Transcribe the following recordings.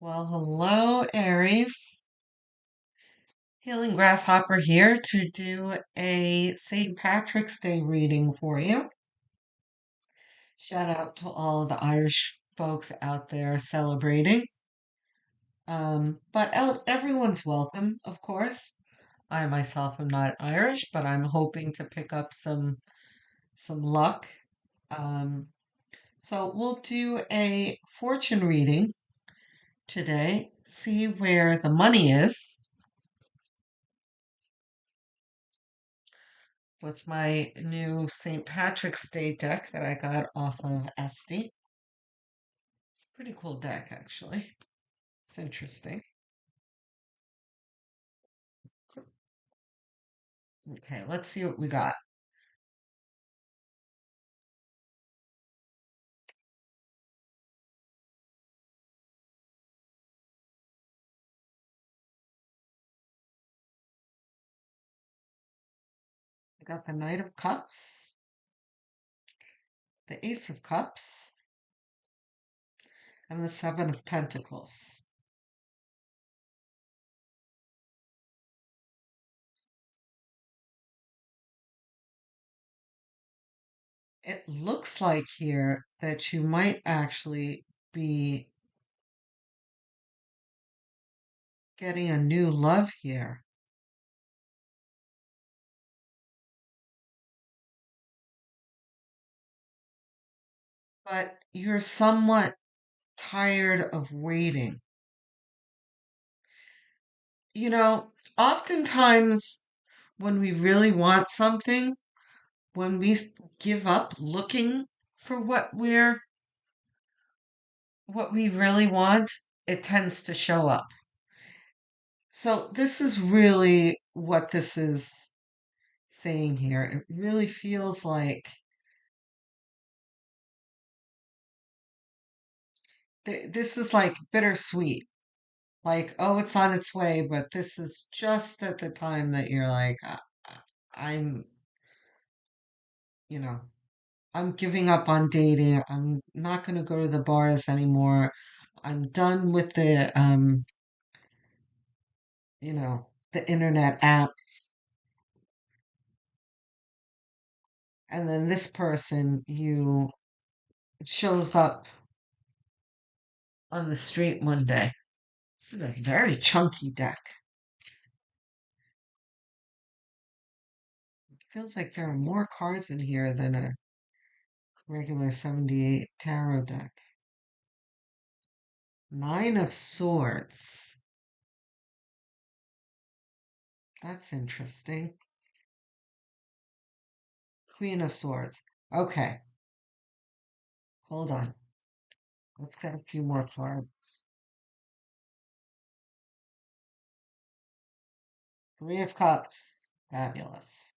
Well, hello, Aries. Healing Grasshopper here to do a St. Patrick's Day reading for you. Shout out to all the Irish folks out there celebrating. But everyone's welcome, of course. I myself am not Irish, but I'm hoping to pick up some luck. Um, so we'll do a fortune reading today, see where the money is with my new St. Patrick's Day deck that I got off of Etsy. It's a pretty cool deck, actually. It's interesting. Okay, let's see what we got. We got the Knight of Cups, the Ace of Cups, and the Seven of Pentacles. It looks like here that you might actually be getting a new love here, but you're somewhat tired of waiting. You know, oftentimes when we really want something, when give up looking for what we really want, it tends to show up. So this is really what this is saying here. It really feels like this is like bittersweet. Like, oh, it's on its way, but this is just at the time that you're like, I'm, you know, I'm giving up on dating. I'm not going to go to the bars anymore. I'm done with the internet apps. And then this person you shows up on the street one day. This is a very chunky deck. It feels like there are more cards in here than a regular 78 tarot deck. Nine of Swords. That's interesting. Queen of Swords. Okay, hold on. Let's get a few more cards. Three of Cups. Fabulous.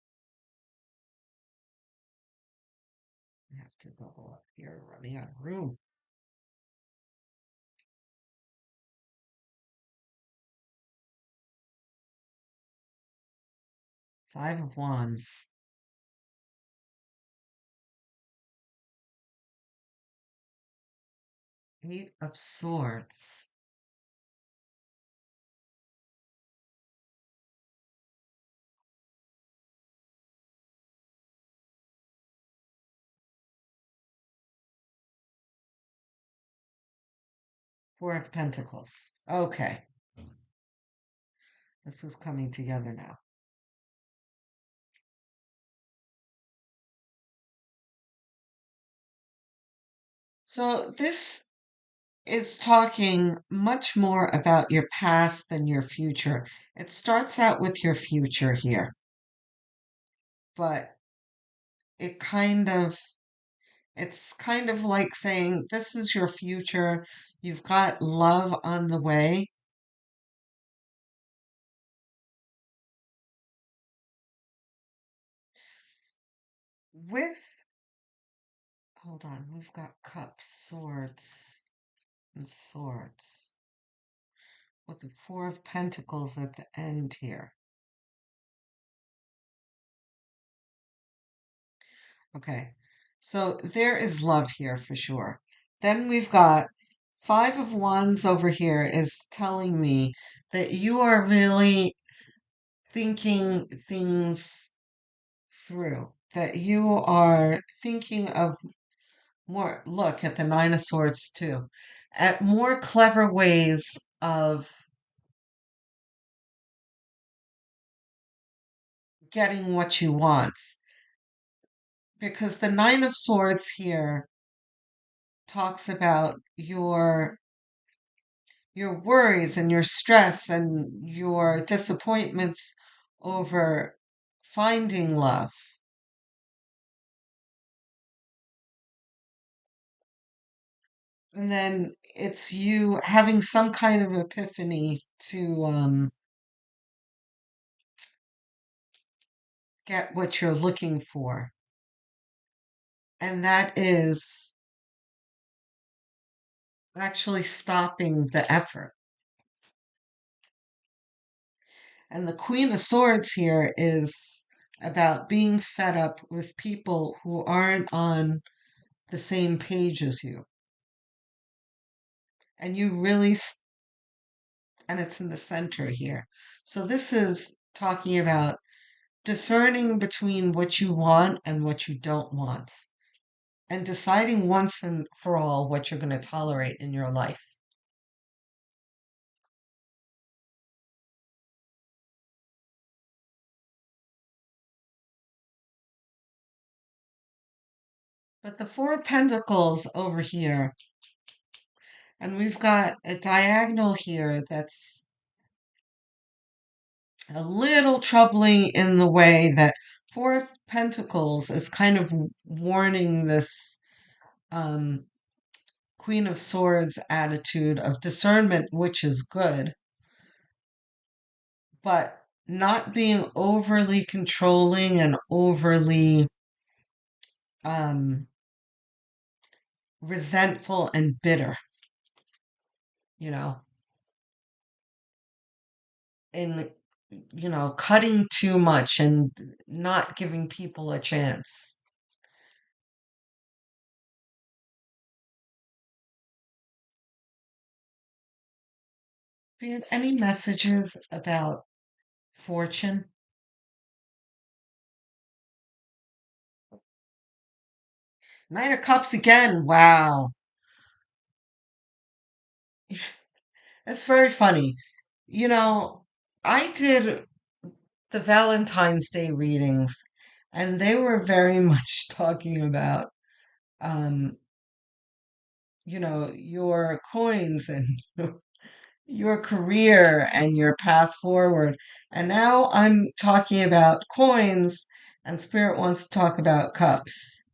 I have to go up here, running out of room. Five of Wands. Eight of Swords. Four of Pentacles. Okay, this is coming together now. So this is talking much more about your past than your future. It starts out with your future here, but it kind of it's kind of like saying this is your future. You've got love on the way. With hold on, we've got cups, swords, and swords. With the four of pentacles at the end here. Okay, so there is love here for sure. Then we've got Five of Wands over here is telling me that you are really thinking things through, that you are thinking of more, look at the Nine of Swords too, at more clever ways of getting what you want. Because the Nine of Swords here talks about your worries and your stress and your disappointments over finding love. And then it's you having some kind of epiphany to get what you're looking for. And that is actually stopping the effort. And the Queen of Swords here is about being fed up with people who aren't on the same page as you. And you really, and it's in the center here. So this is talking about discerning between what you want and what you don't want, and deciding once and for all what you're going to tolerate in your life. But the Four of Pentacles over here, and we've got a diagonal here that's a little troubling in the way that Four of Pentacles is kind of warning this um, Queen of Swords attitude of discernment, which is good, but not being overly controlling and overly um, resentful and bitter, you know, in, cutting too much and not giving people a chance. Do you have any messages about fortune? Knight of Cups again. Wow. That's very funny. You know, I did the Valentine's Day readings, and they were very much talking about, um, your coins and your career and your path forward. And now I'm talking about coins, and Spirit wants to talk about cups.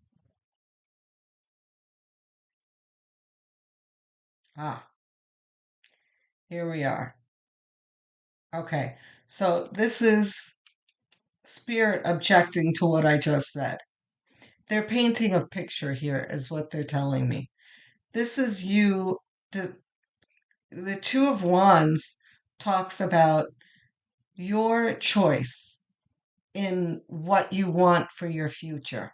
Ah, here we are. Okay, so this is Spirit objecting to what I just said. They're painting a picture here, is what they're telling me. This is you. The Two of Wands talks about your choice in what you want for your future.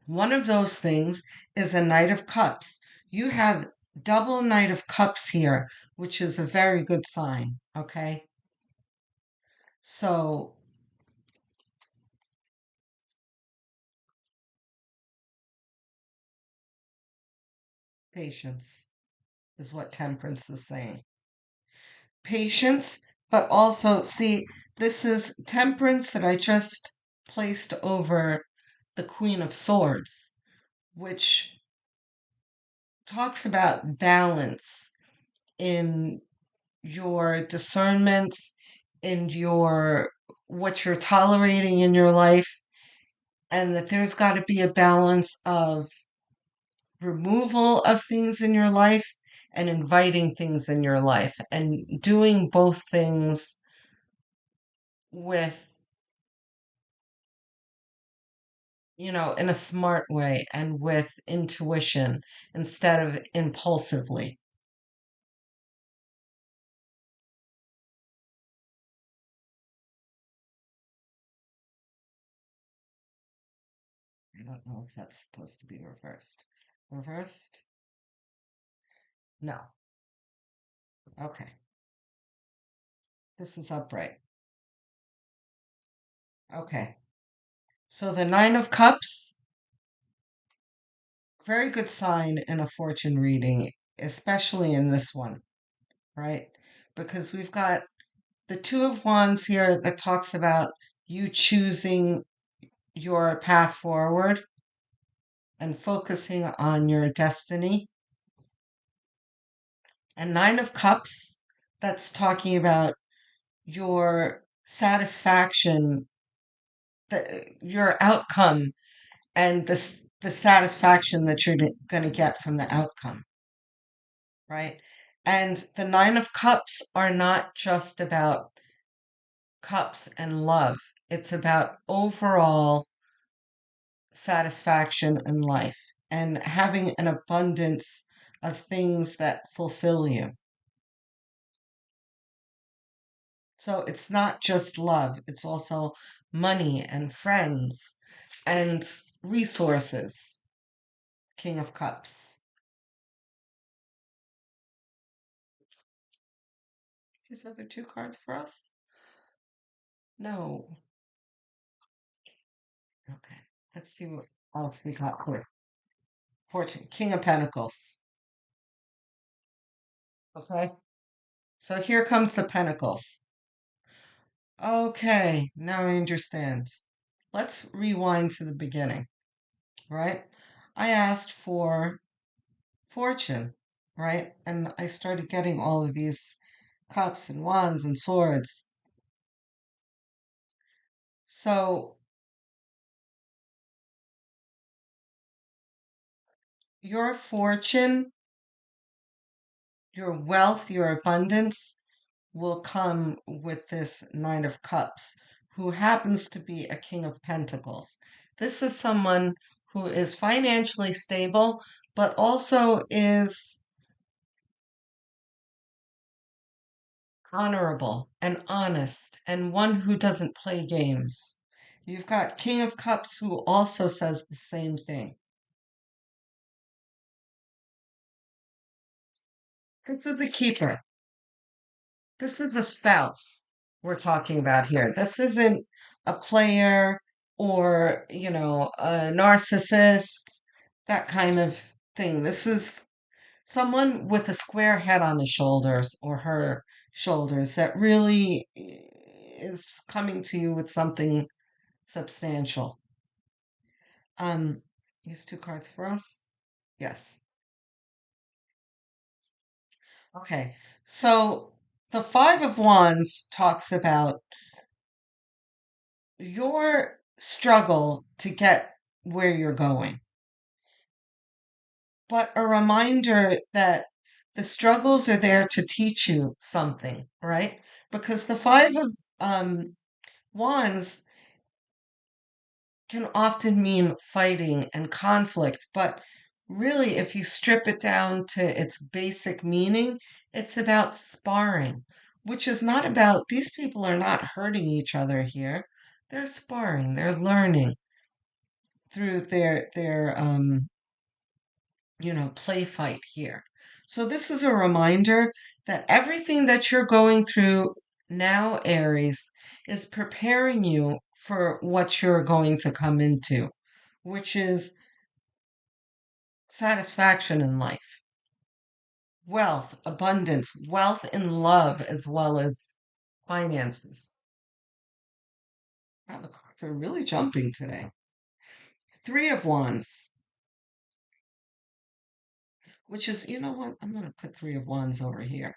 One of those things is a Knight of Cups. You have double Knight of Cups here, which is a very good sign, okay? So, patience is what Temperance is saying. Patience, but also, see, this is Temperance that I just placed over the Queen of Swords, which talks about balance in your discernment, in your what you're tolerating in your life, and that there's got to be a balance of removal of things in your life and inviting things in your life, and doing both things with, in a smart way and with intuition instead of impulsively. I don't know if that's supposed to be reversed. Reversed? No. Okay. This is upright. Okay. So the Nine of Cups, very good sign in a fortune reading, especially in this one, right? Because we've got the Two of Wands here that talks about you choosing your path forward and focusing on your destiny. And Nine of Cups, that's talking about your satisfaction, your outcome, and the satisfaction that you're going to get from the outcome, right? And the Nine of Cups are not just about cups and love. It's about overall satisfaction in life and having an abundance of things that fulfill you. So it's not just love, it's also money and friends and resources. King of Cups. These other two cards for us? No. Okay. Let's see what else we got here. Fortune, King of Pentacles. Okay. So here comes the Pentacles. Okay, now I understand. Let's rewind to the beginning, right? I asked for fortune, right? And I started getting all of these cups and wands and swords. So your fortune, your wealth, your abundance will come with this Nine of Cups, who happens to be a King of Pentacles. This is someone who is financially stable, but also is honorable and honest and one who doesn't play games. You've got King of Cups who also says the same thing. This is a keeper. This is a spouse we're talking about here. This isn't a player or, a narcissist, that kind of thing. This is someone with a square head on his shoulders or her shoulders that really is coming to you with something substantial. Um, these two cards for us? Yes. Okay. So the Five of Wands talks about your struggle to get where you're going, but a reminder that the struggles are there to teach you something, right? Because the Five of Wands can often mean fighting and conflict, but really, if you strip it down to its basic meaning, it's about sparring, which is not about, these people are not hurting each other here. They're sparring, they're learning through their play fight here. So this is a reminder that everything that you're going through now, Aries, is preparing you for what you're going to come into, which is satisfaction in life, wealth, abundance, wealth in love, as well as finances. Wow, the cards are really jumping today. Three of Wands, which is, you know what? I'm going to put Three of Wands over here.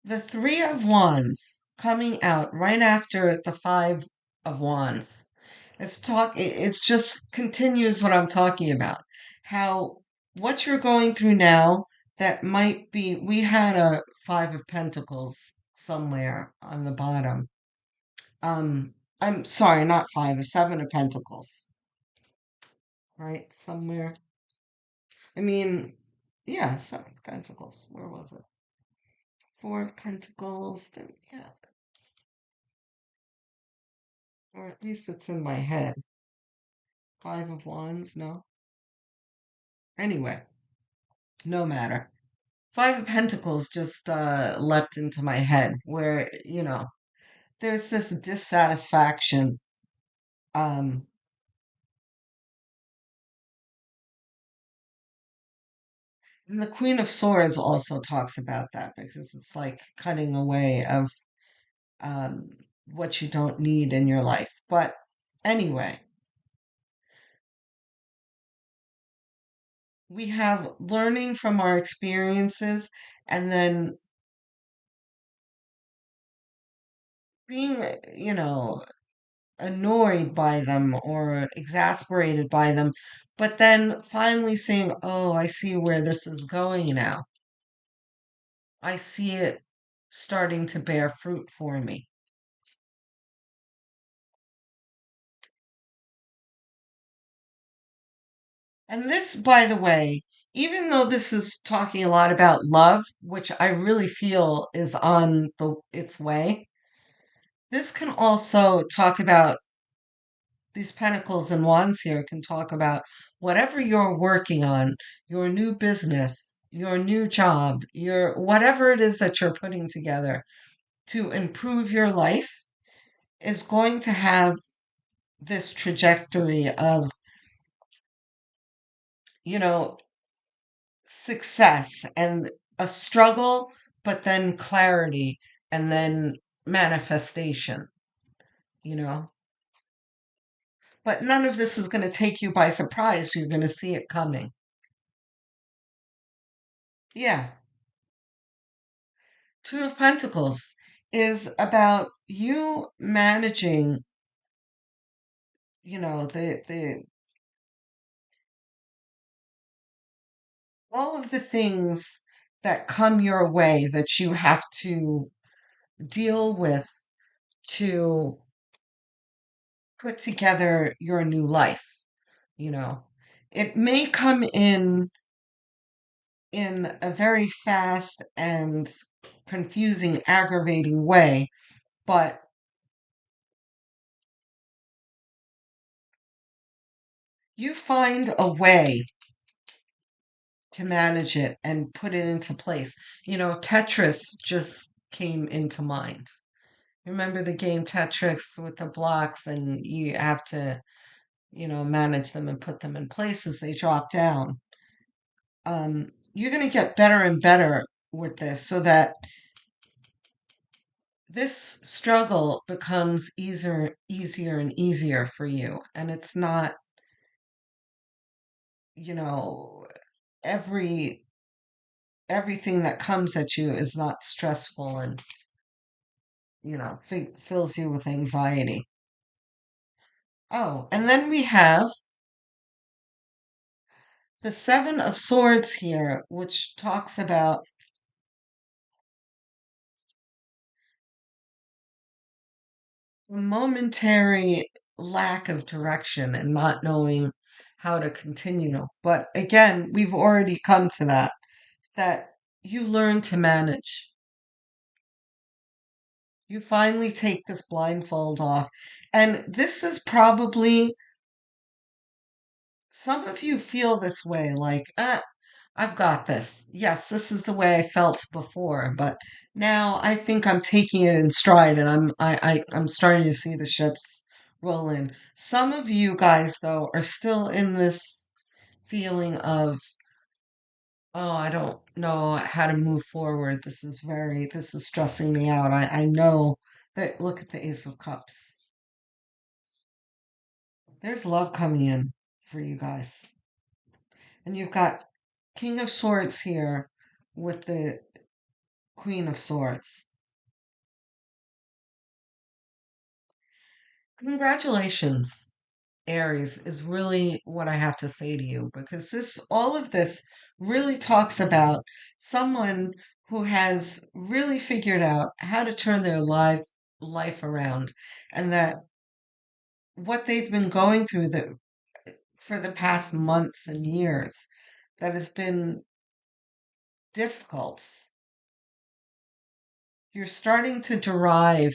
The Three of Wands coming out right after the Five of Wands. It's just continues what I'm talking about. How what you're going through now that might be, we had a Five of Pentacles somewhere on the bottom. I'm sorry, not five, a Seven of Pentacles, right? Somewhere. I mean, yeah, Seven of Pentacles. Where was it? Four of Pentacles. Yeah, or at least it's in my head. Five of Wands, no? Anyway, no matter. Five of Pentacles just leapt into my head where, there's this dissatisfaction. Um, and the Queen of Swords also talks about that because it's like cutting away of um, what you don't need in your life. But anyway, we have learning from our experiences and then being, annoyed by them or exasperated by them, but then finally saying, oh, I see where this is going now. I see it starting to bear fruit for me. And this, by the way, even though this is talking a lot about love, which I really feel is on its way, this can also talk about these pentacles and wands here can talk about whatever you're working on, your new business, your new job, your whatever it is that you're putting together to improve your life is going to have this trajectory of, you know, success and a struggle, but then clarity and then manifestation, you know. But none of this is going to take you by surprise. You're going to see it coming. Yeah. Two of Pentacles is about you managing, the all of the things that come your way that you have to deal with to put together your new life, you know. It may come in a very fast and confusing, aggravating way, but you find a way to manage it and put it into place. Tetris just came into mind. Remember the game Tetris with the blocks, and you have to, manage them and put them in place as they drop down. You're going to get better and better with this so that this struggle becomes easier and easier for you. And it's not, you know, every everything that comes at you is not stressful and fills you with anxiety. Oh, and then we have the Seven of Swords here, which talks about a momentary lack of direction and not knowing how to continue. But again, we've already come to that you learn to manage. You finally take this blindfold off. And this is probably some of you feel this way like, I've got this. Yes, this is the way I felt before, but now I think I'm taking it in stride and I'm starting to see the ships roll in. Some of you guys though are still in this feeling of, oh, I don't know how to move forward. This is stressing me out. I know that look at the Ace of Cups. There's love coming in for you guys. And you've got King of Swords here with the Queen of Swords. Congratulations, Aries, is really what I have to say to you because all of this really talks about someone who has really figured out how to turn their life around and that what they've been going through for the past months and years that has been difficult. You're starting to derive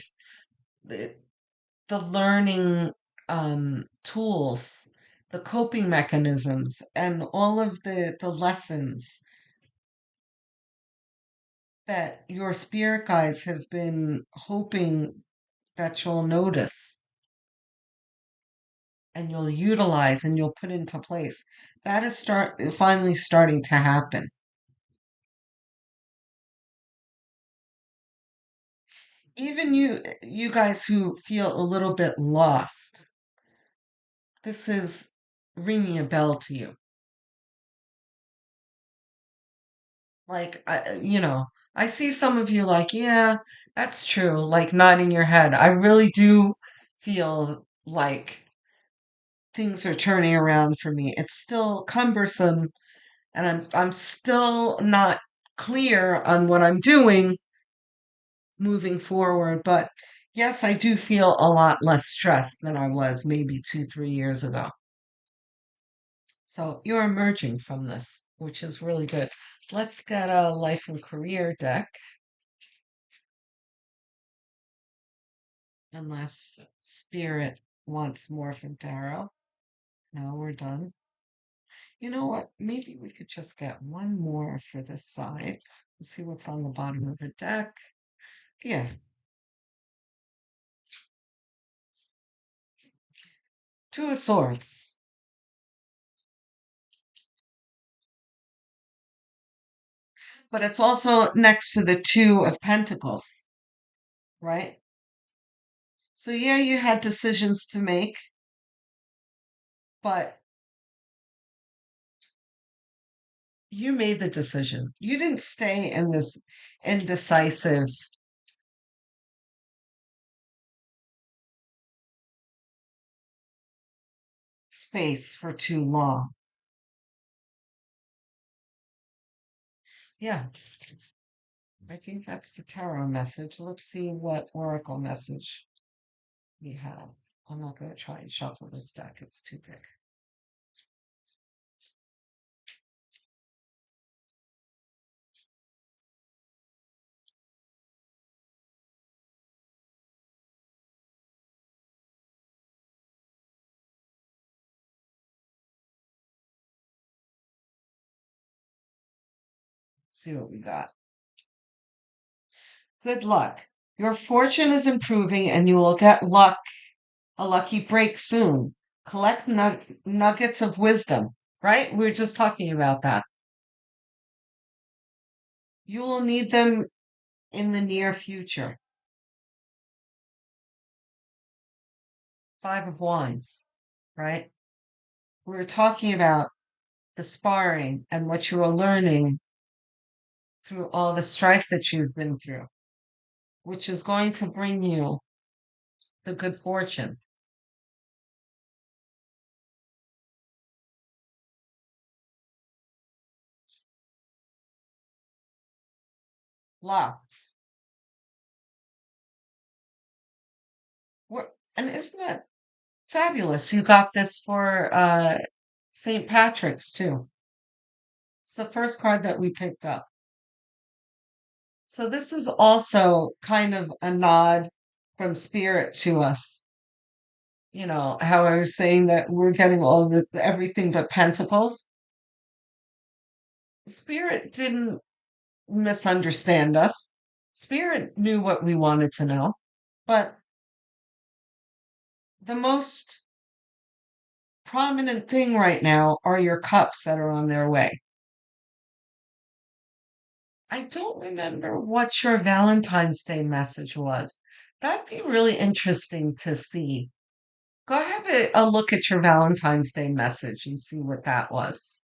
the the learning tools, the coping mechanisms, and all of the lessons that your spirit guides have been hoping that you'll notice and you'll utilize and you'll put into place. That is finally starting to happen. Even you guys who feel a little bit lost, this is ringing a bell to you. Like, I see some of you like, yeah, that's true, like nodding your head. I really do feel like things are turning around for me. It's still cumbersome and I'm still not clear on what I'm doing moving forward, but yes, I do feel a lot less stressed than I was maybe 2, 3 years ago. So you're emerging from this, which is really good. Let's get a life and career deck, unless Spirit wants more from tarot. No, we're done. You know what? Maybe we could just get one more for this side. Let's see what's on the bottom of the deck. Yeah, Two of Swords. But it's also next to the Two of Pentacles, right? So yeah, you had decisions to make, but you made the decision. You didn't stay in this indecisive space for too long. Yeah, I think that's the tarot message. Let's see what oracle message we have. I'm not going to try and shuffle this deck, it's too big. Let's see what we got. Good luck. Your fortune is improving and you will get luck, a lucky break soon. Collect nuggets of wisdom, right? We were just talking about that. You will need them in the near future. Five of Wands, right? We were talking about the sparring and what you are learning through all the strife that you've been through, which is going to bring you the good fortune. Lots. And isn't that fabulous? You got this for St. Patrick's too. It's the first card that we picked up. So this is also kind of a nod from Spirit to us. You know, how I was saying that we're getting all of everything but pentacles. Spirit didn't misunderstand us. Spirit knew what we wanted to know. But the most prominent thing right now are your cups that are on their way. I don't remember what your Valentine's Day message was. That'd be really interesting to see. Go have a look at your Valentine's Day message and see what that was.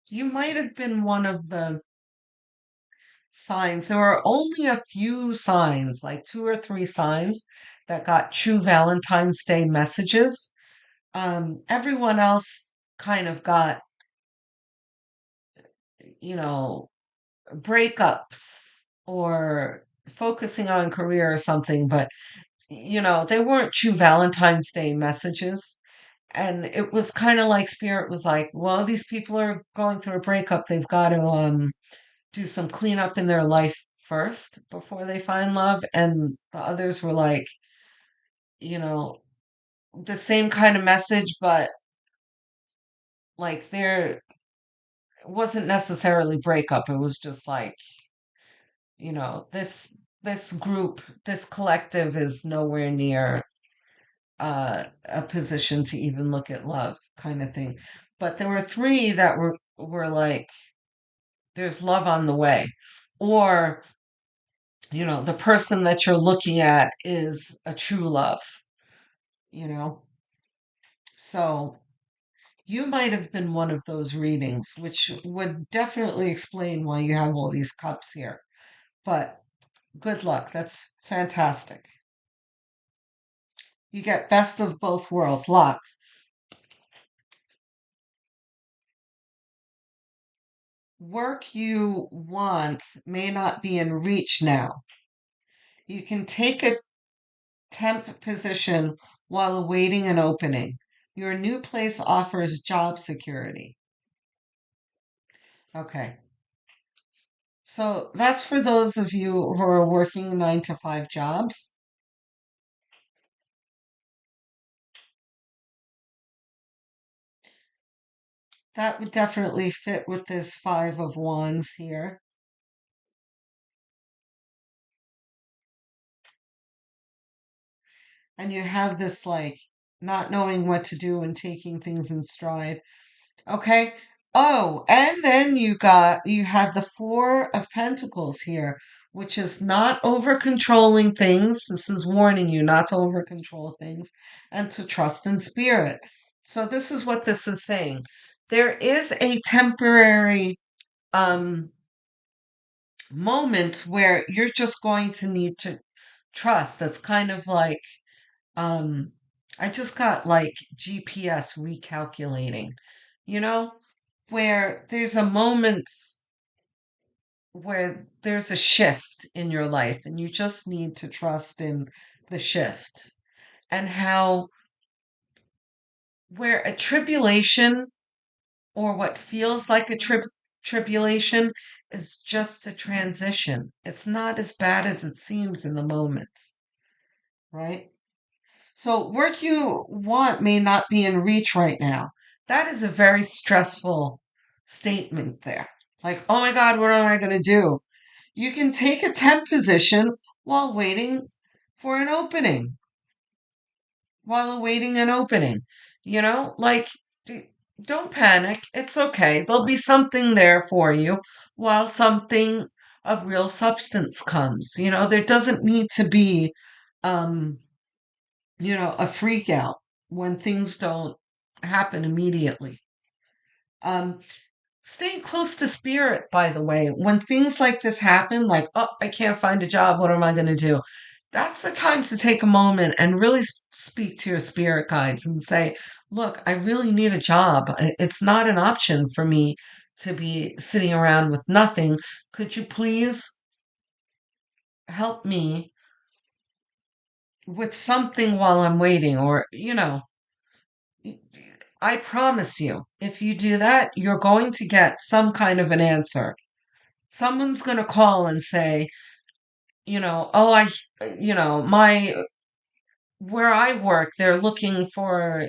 You might have been one of the signs. There were only a few signs, like 2 or 3 signs, that got true Valentine's Day messages. Everyone else kind of got, you know, breakups or focusing on career or something, but they weren't true Valentine's Day messages. And it was kind of like Spirit was like, well, these people are going through a breakup. They've got to do some cleanup in their life first before they find love. And the others were like, you know, the same kind of message, but like there wasn't necessarily breakup. It was just like This group, this collective is nowhere near a position to even look at love, kind of thing. But there were three that were like, there's love on the way, or the person that you're looking at is a true love. You know, so you might have been one of those readings, which would definitely explain why you have all these cups here. But good luck. That's fantastic. You get best of both worlds, lots. Work you want may not be in reach now. You can take a temp position while awaiting an opening. Your new place offers job security. Okay. So that's for those of you who are working 9 to 5 jobs. That would definitely fit with this Five of Wands here. And you have this like not knowing what to do and taking things in stride. Okay. Oh, and then you had the Four of Pentacles here, which is not over controlling things. This is warning you not to over control things and to trust in spirit. So this is what this is saying. There is a temporary um moment where you're just going to need to trust. That's kind of like um I just got like GPS recalculating, you know, where there's a moment where there's a shift in your life and you just need to trust in the shift, and how where a tribulation or what feels like a tribulation is just a transition. It's not as bad as it seems in the moment, right? So, work you want may not be in reach right now. That is a very stressful statement there. Like, oh my God, what am I going to do? You can take a temp position while waiting for an opening, while awaiting an opening. Like, don't panic. It's okay. There'll be something there for you while something of real substance comes. There doesn't need to be, um, a freak out when things don't happen immediately. Um, Staying close to spirit, by the way, when things like this happen, like, oh, I can't find a job, what am I going to do? That's the time to take a moment and really speak to your spirit guides and say, look, I really need a job. It's not an option for me to be sitting around with nothing. Could you please help me with something while I'm waiting? Or, I promise you, if you do that, you're going to get some kind of an answer. Someone's going to call and say, oh, where I work, they're looking for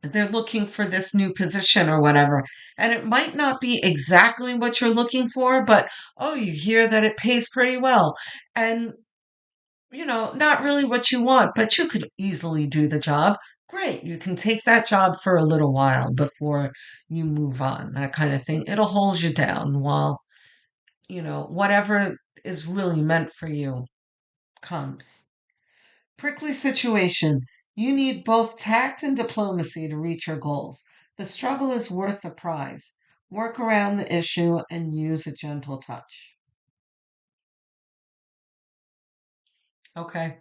this new position or whatever. And it might not be exactly what you're looking for, but oh, you hear that it pays pretty well. And, not really what you want, but you could easily do the job. Great. You can take that job for a little while before you move on, that kind of thing. It'll hold you down while, whatever is really meant for you comes. Prickly situation. You need both tact and diplomacy to reach your goals. The struggle is worth the prize. Work around the issue and use a gentle touch. Okay.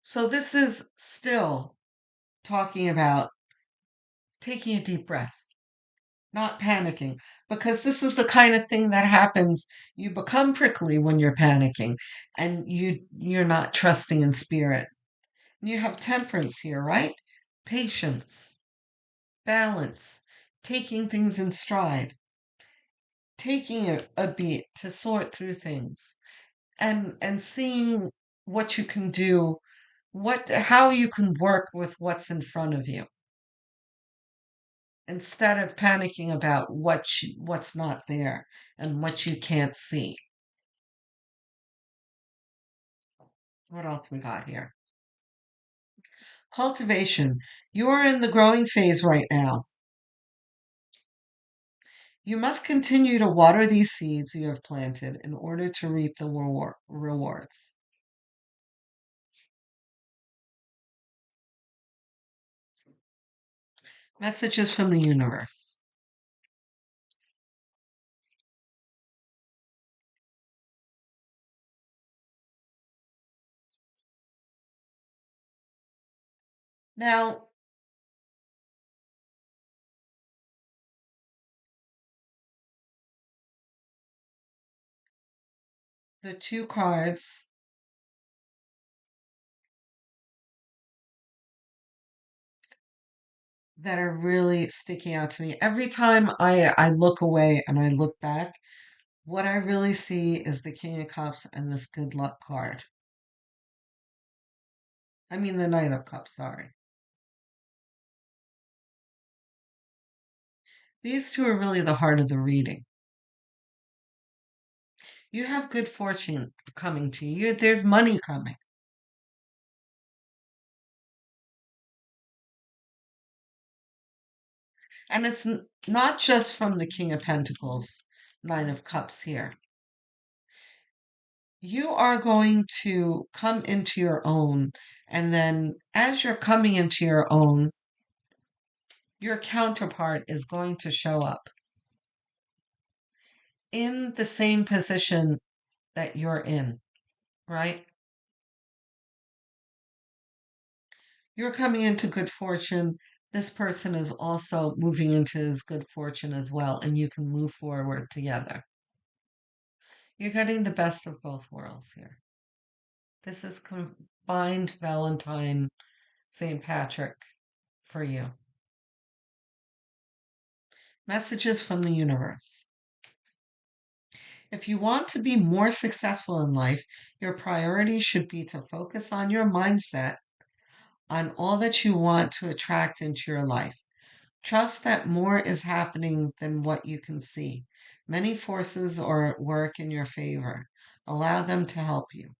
So this is still talking about taking a deep breath, not panicking, because this is the kind of thing that happens. You become prickly when you're panicking and you're not trusting in spirit. You have temperance here, right? Patience, balance, taking things in stride, taking a beat to sort through things, and seeing what you can do, how you can work with what's in front of you. instead of panicking about what's not there and what you can't see. What else we got here? Cultivation. You're in the growing phase right now. You must continue to water these seeds you have planted in order to reap the rewards. Messages from the universe. Now, the two cards that are really sticking out to me. Every time I look away and I look back, what I really see is the King of Cups and this good luck card. I mean, the Knight of Cups, sorry. These two are really the heart of the reading. You have good fortune coming to you. There's money coming. And it's not just from the King of Pentacles, Nine of Cups here. You are going to come into your own. And then as you're coming into your own, your counterpart is going to show up in the same position that you're in, right? You're coming into good fortune. This person is also moving into his good fortune as well, and you can move forward together. You're getting the best of both worlds here. This is combined Valentine, St. Patrick for you. Messages from the universe. If you want to be more successful in life, your priority should be to focus on your mindset, on all that you want to attract into your life. Trust that more is happening than what you can see. Many forces are at work in your favor. Allow them to help you.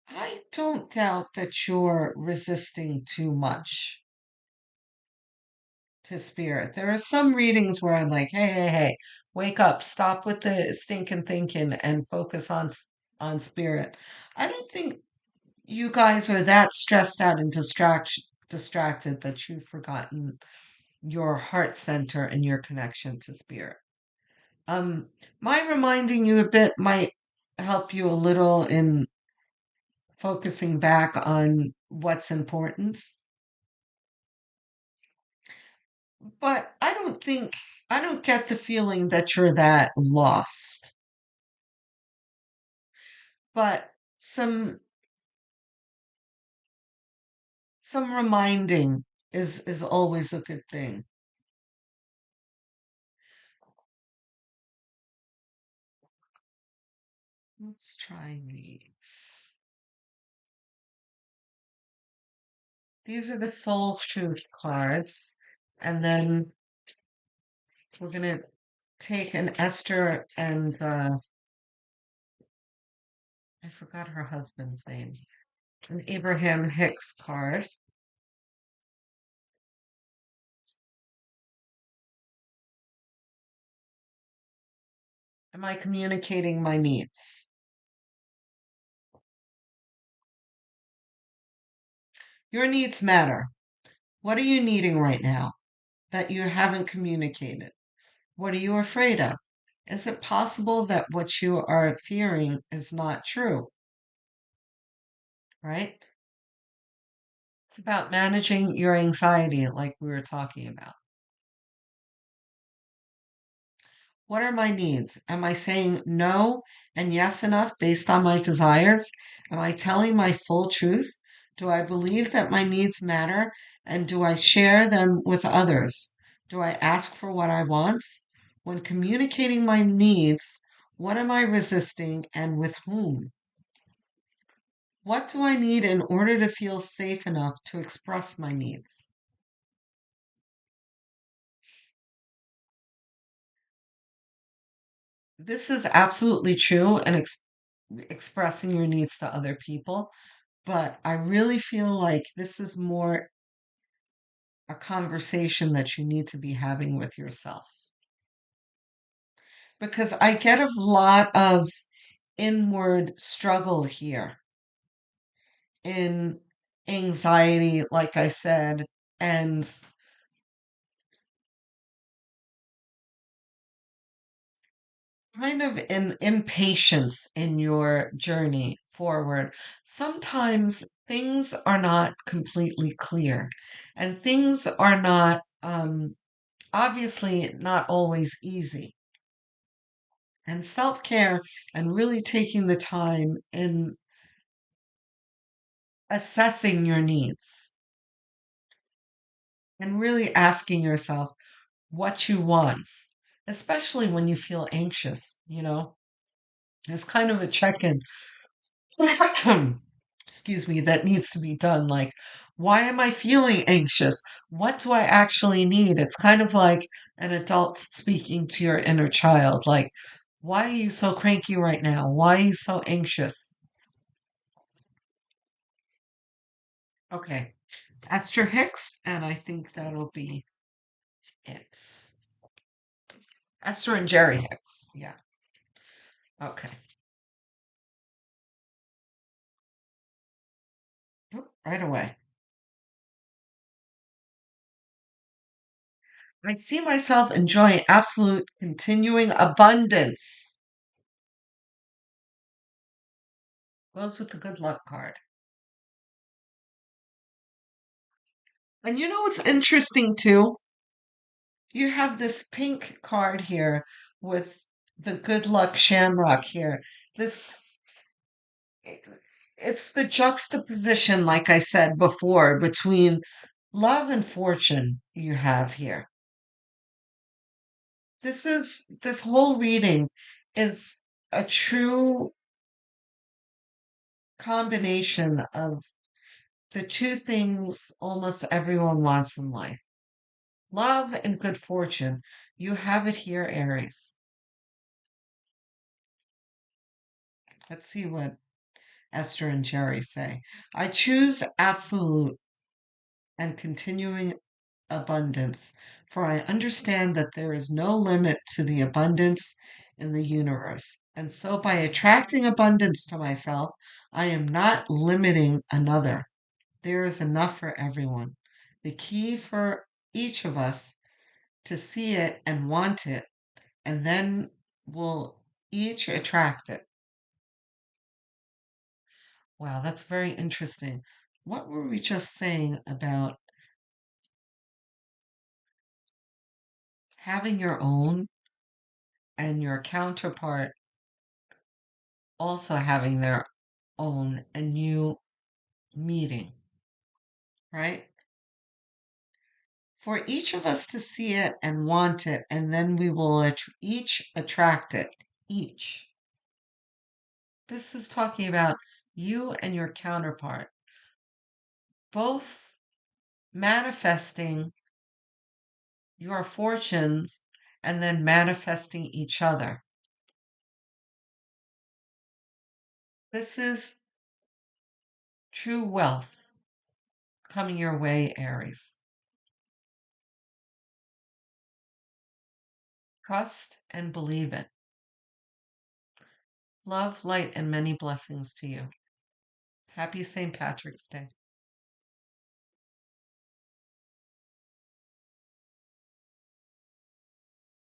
I don't doubt that you're resisting too much to spirit. There are some readings where I'm like, hey, hey, hey, wake up, stop with the stinking thinking and focus on spirit. I don't think you guys are that stressed out and distracted that you've forgotten your heart center and your connection to spirit. Um, my reminding you a bit might help you a little in focusing back on what's important. But I don't get the feeling that you're that lost. But some reminding is always a good thing. Let's try these. These are the soul truth cards. And then we're gonna take an Esther and I forgot her husband's name. An Abraham Hicks card. Am I communicating my needs? Your needs matter. What are you needing right now that you haven't communicated? What are you afraid of? Is it possible that what you are fearing is not true? Right? It's about managing your anxiety, like we were talking about. What are my needs? Am I saying no and yes enough based on my desires? Am I telling my full truth? Do I believe that my needs matter? And do I share them with others? Do I ask for what I want? When communicating my needs, what am I resisting and with whom? What do I need in order to feel safe enough to express my needs? This is absolutely true and expressing your needs to other people, but I really feel like this is more a conversation that you need to be having with yourself. Because I get a lot of inward struggle here in anxiety, like I said, and kind of in impatience in your journey forward. Sometimes things are not completely clear, and things are not obviously not always easy. And self care and really taking the time in assessing your needs and really asking yourself what you want, especially when you feel anxious. There's kind of a check in excuse me, that needs to be done. Like, why am I feeling anxious? What do I actually need? It's kind of like an adult speaking to your inner child. Like, why are you so cranky right now? Why are you so anxious? Okay, Esther Hicks, and I think that'll be it. Esther and Jerry Hicks. Yeah. Okay. Oop, right away. I see myself enjoying absolute continuing abundance. Goes with the good luck card. And you know what's interesting too? You have this pink card here with the good luck shamrock here. This it- it's the juxtaposition, like I said before, between love and fortune you have here. This whole reading is a true combination of the two things almost everyone wants in life. Love and good fortune. You have it here, Aries. Let's see what Esther and Jerry say. I choose absolute and continuing abundance, for I understand that there is no limit to the abundance in the universe. And so by attracting abundance to myself, I am not limiting another. There is enough for everyone. The key for each of us to see it and want it, and then we'll each attract it. Wow, that's very interesting. What were we just saying about having your own and your counterpart also having their own and you meeting, right? For each of us to see it and want it, and then we will each attract it. Each. This is talking about you and your counterpart, both manifesting your fortunes and then manifesting each other. This is true wealth coming your way, Aries. Trust and believe it. Love, light, and many blessings to you. Happy St. Patrick's Day.